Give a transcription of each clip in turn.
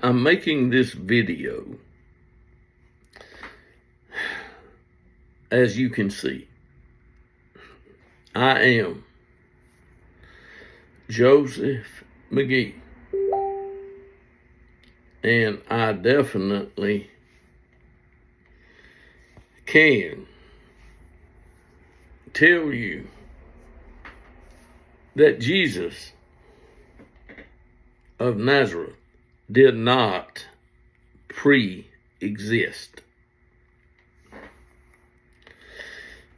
I'm making this video, as you can see. I am Joseph McGee, and I definitely can tell you that Jesus of Nazareth did not pre-exist.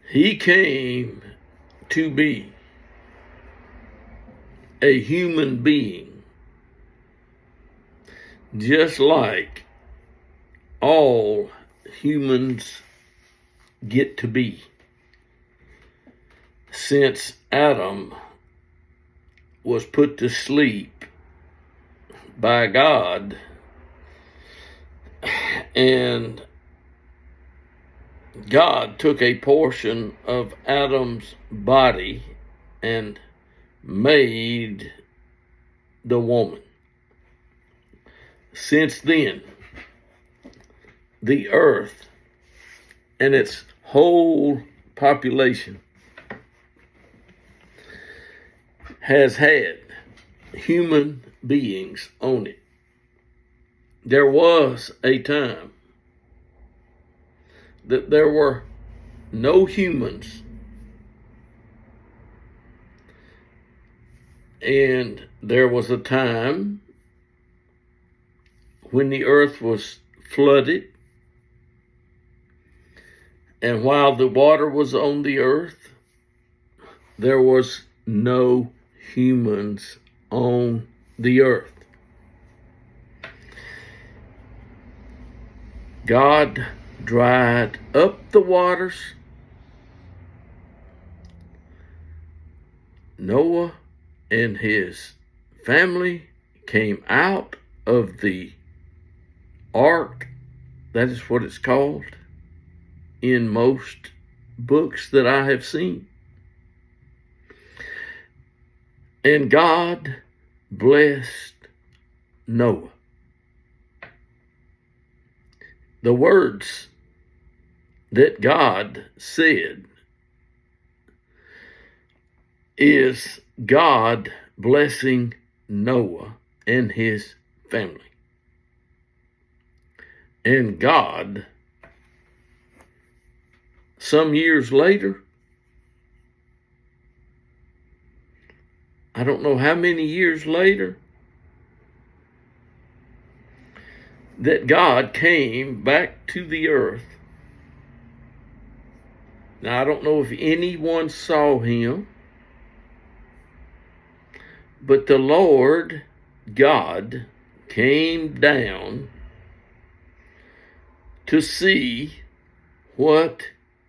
He came to be a human being, just like all humans get to be, since Adam was put to sleep by God, and God took a portion of Adam's body and made the woman. Since then, the earth and its whole population has had human beings on it. There was a time that there were no humans, and there was a time when the earth was flooded, and while the water was on the earth, there was no humans on the earth. God dried up the waters. Noah and his family came out of the ark. That is what it's called in most books that I have seen. And God blessed Noah. The words that God said is God blessing Noah and his family. And God, some years later, I don't know how many years later, that God came back to the earth. Now, I don't know if anyone saw him, but the Lord God came down to see what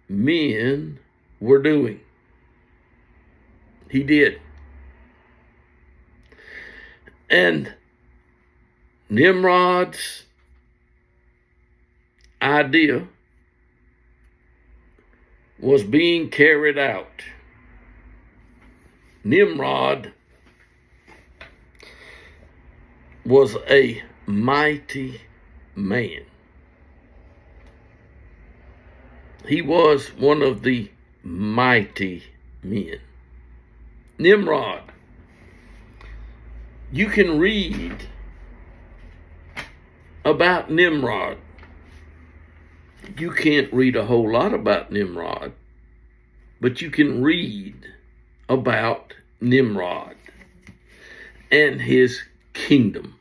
men were doing. He did. And Nimrod's idea was being carried out. Nimrod was a mighty man. He was one of the mighty men. Nimrod. You can read about Nimrod. You can't read a whole lot about Nimrod, but you can read about Nimrod and his kingdom.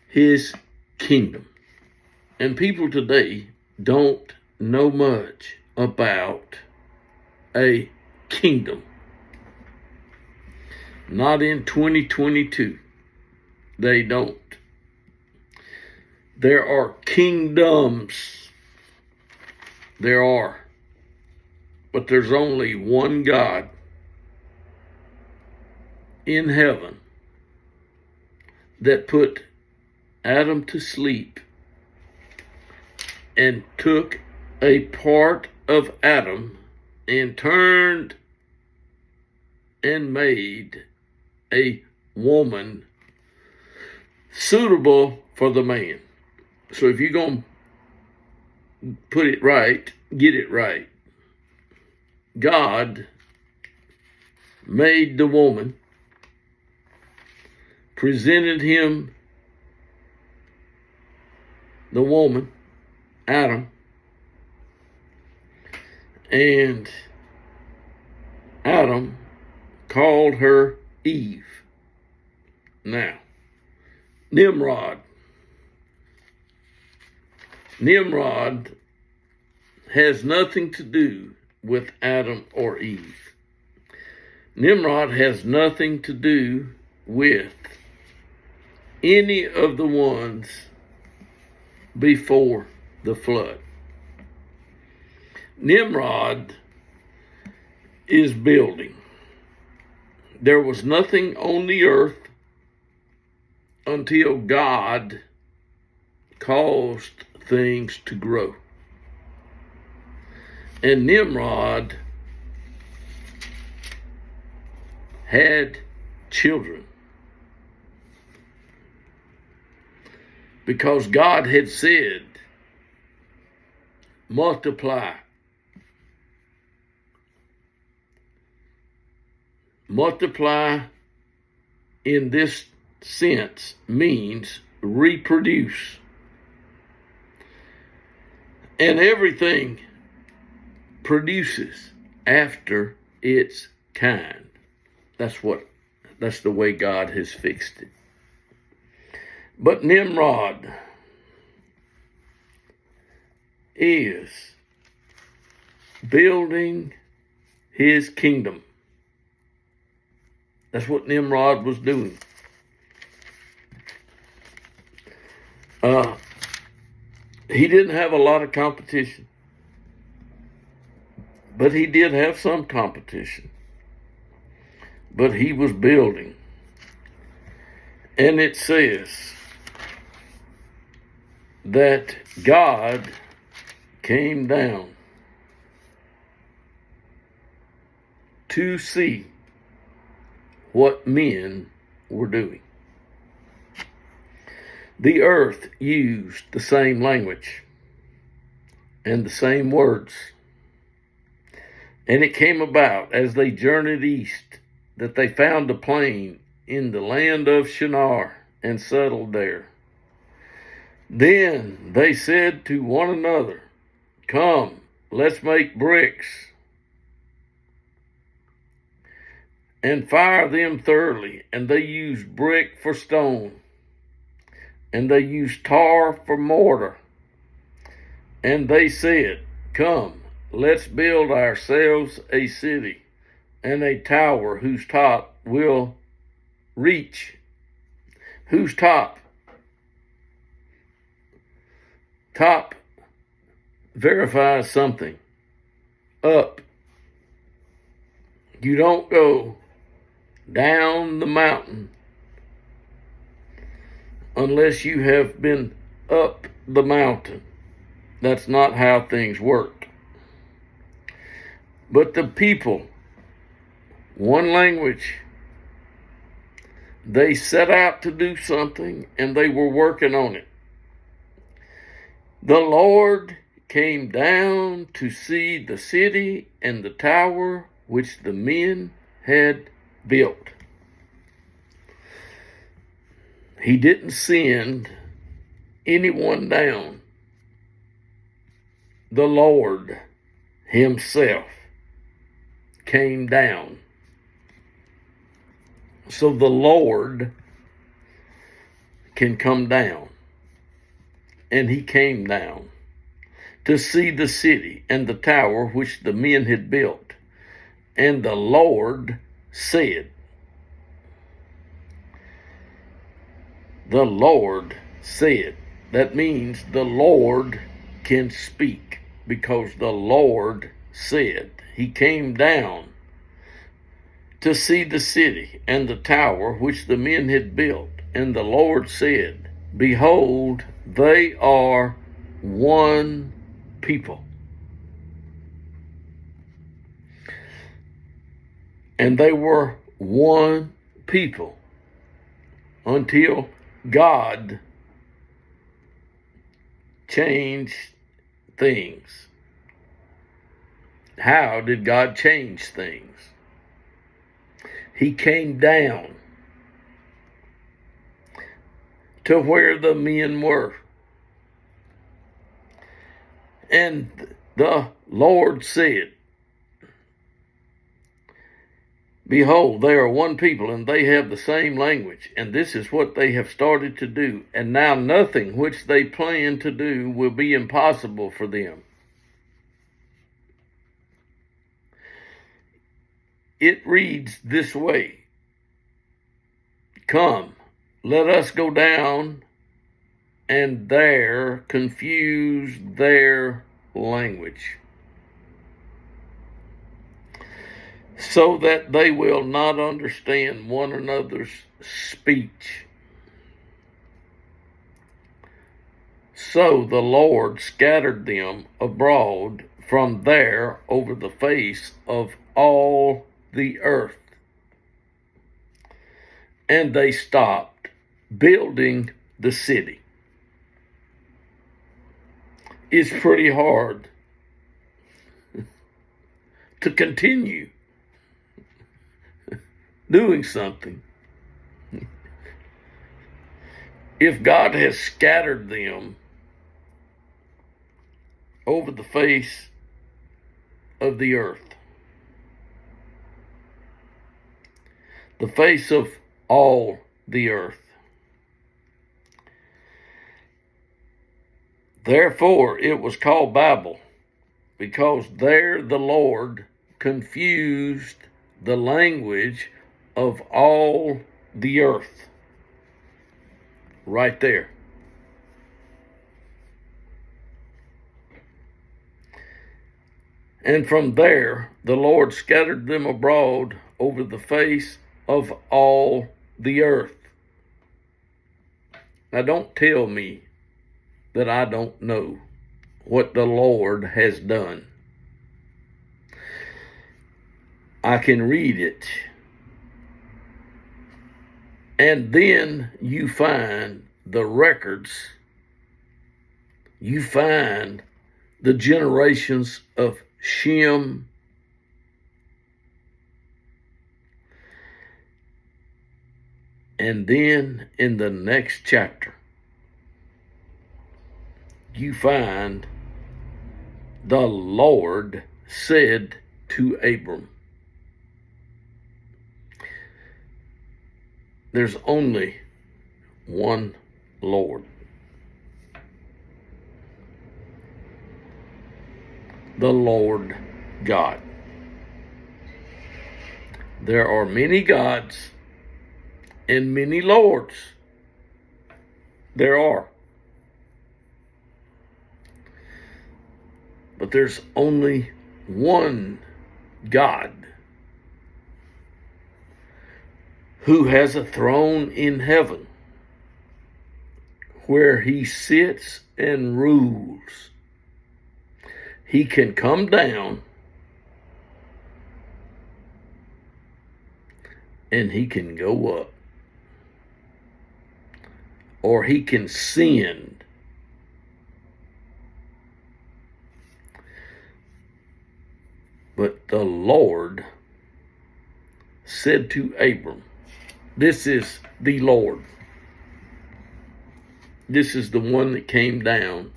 His kingdom. And people today don't know much about a kingdom. Not in 2022. They don't. There are kingdoms. There are. But there's only one God in heaven that put Adam to sleep and took a part of Adam and turned and made a woman suitable for the man. So if you're going to put it right, get it right. God made the woman, presented him, the woman, Adam, and Adam called her Eve. Now, Nimrod has nothing to do with Adam or Eve. Nimrod has nothing to do with any of the ones before the flood. Nimrod is building. There was nothing on the earth until God caused things to grow. And Nimrod had children because God had said, multiply. Multiply in this sense means reproduce. And everything produces after its kind. That's the way God has fixed it. But Nimrod is building his kingdom. That's what Nimrod was doing. He didn't have a lot of competition, but he did have some competition. But he was building. And it says that God came down to see what men were doing. The earth used the same language and the same words. And it came about as they journeyed east that they found a plain in the land of Shinar and settled there. Then they said to one another, come, let's make bricks and fire them thoroughly. And they used brick for stone, and they used tar for mortar. And they said, come, let's build ourselves a city and a tower whose top will reach. Whose top? Top verifies something. Up. You don't go down the mountain unless you have been up the mountain. That's not how things work. But the people, one language, they set out to do something and they were working on it. The Lord came down to see the city and the tower which the men had built. He didn't send anyone down. The Lord himself came down. So the Lord can come down. And he came down to see the city and the tower which the men had built. And the Lord said, the Lord said. That means the Lord can speak because the Lord said. He came down to see the city and the tower which the men had built. And the Lord said, behold, they are one people. And they were one people until God changed things. How did God change things? He came down to where the men were. And the Lord said, behold, they are one people, and they have the same language, and this is what they have started to do. And now nothing which they plan to do will be impossible for them. It reads this way: come, let us go down and there confuse their language, so that they will not understand one another's speech. So the Lord scattered them abroad from there over the face of all the earth. And they stopped building the city. It's pretty hard to continue doing something if God has scattered them over the face of the earth, the face of all the earth. Therefore it was called Babel, because there the Lord confused the language of all the earth. Right there. And from there the Lord scattered them abroad over the face of all the earth. Now don't tell me that I don't know what the Lord has done. I can read it. And then you find the records. You find the generations of Shem, and then in the next chapter, you find the Lord said to Abram, there's only one Lord. The Lord God. There are many gods and many lords. There are. But there's only one God who has a throne in heaven where he sits and rules. He can come down and he can go up, or he can send. But the Lord said to Abram, this is the Lord. This is the one that came down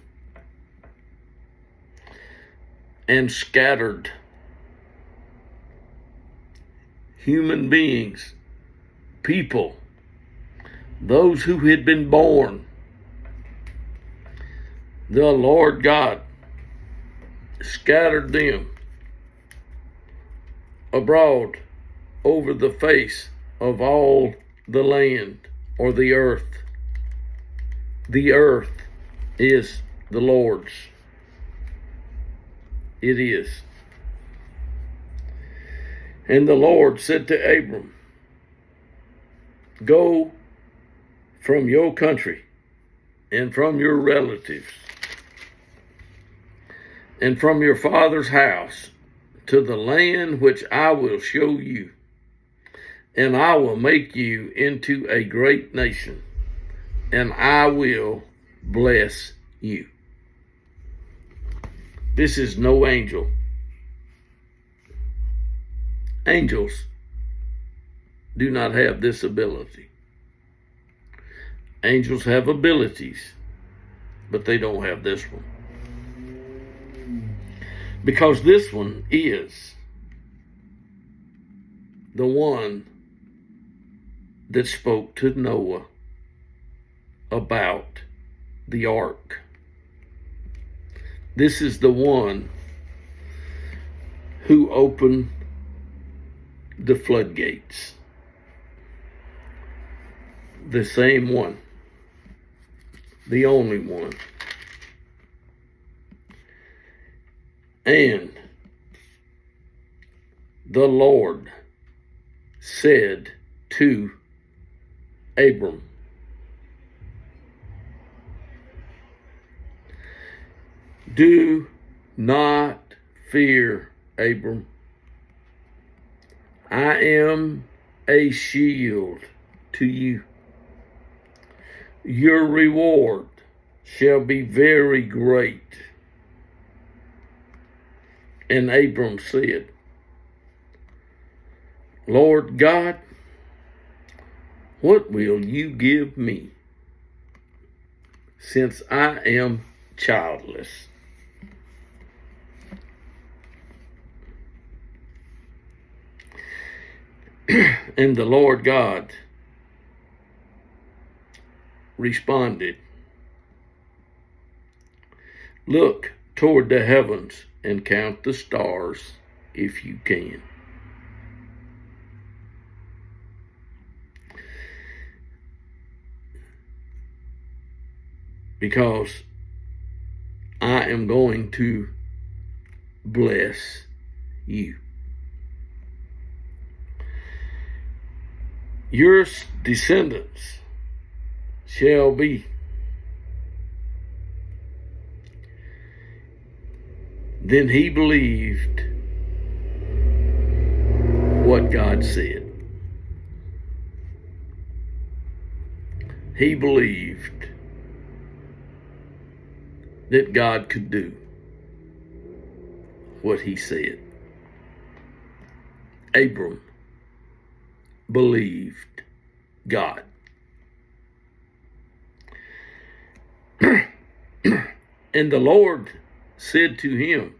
and scattered human beings, people, those who had been born. The Lord God scattered them abroad over the face of all the land, or the earth. The earth is the Lord's. It is. And the Lord said to Abram, go from your country and from your relatives and from your father's house to the land which I will show you, and I will make you into a great nation. and I will bless you. This is no angel. Angels do not have this ability. Angels have abilities, but they don't have this one. Because this one is the one that spoke to Noah about the ark. This is the one who opened the floodgates. The same one. The only one. And the Lord said to Abram, do not fear, Abram. I am a shield to you. Your reward shall be very great. And Abram said, Lord God, what will you give me, since I am childless? And the Lord God responded, look toward the heavens and count the stars if you can. Because I am going to bless you. Your descendants shall be. Then he believed what God said. He believed that God could do what he said. Abram believed God. And the Lord said to him,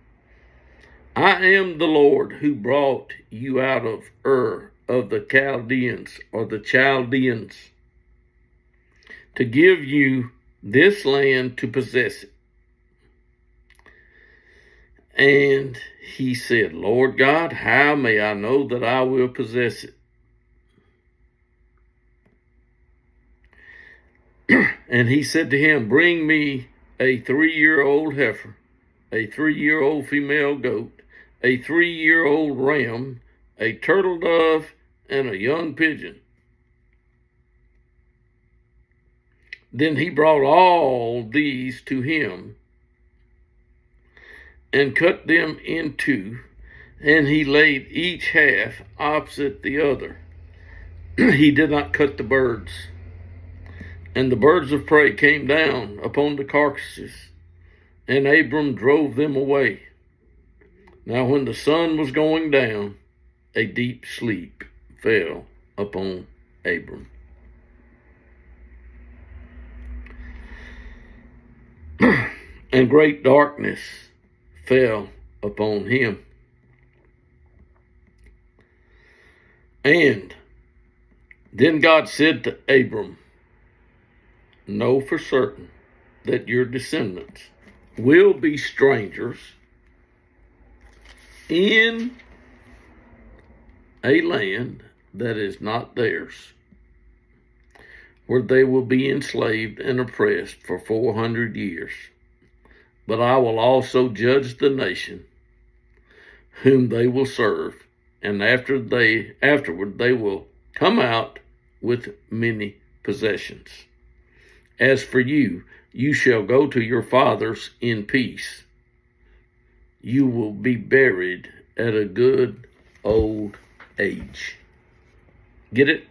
I am the Lord who brought you out of Ur of the Chaldeans, or the Chaldeans, to give you this land to possess it. And he said, Lord God, how may I know that I will possess it? And he said to him, bring me a 3-year-old heifer, a 3-year-old female goat, a 3-year-old ram, a turtle dove, and a young pigeon. Then he brought all these to him and cut them in two, and he laid each half opposite the other. He did not cut the birds. And the birds of prey came down upon the carcasses, and Abram drove them away. Now when the sun was going down, a deep sleep fell upon Abram. And great darkness fell upon him. And then God said to Abram, know for certain that your descendants will be strangers in a land that is not theirs, where they will be enslaved and oppressed for 400 years. But I will also judge the nation whom they will serve, and afterward they will come out with many possessions. As for you, you shall go to your fathers in peace. You will be buried at a good old age. Get it?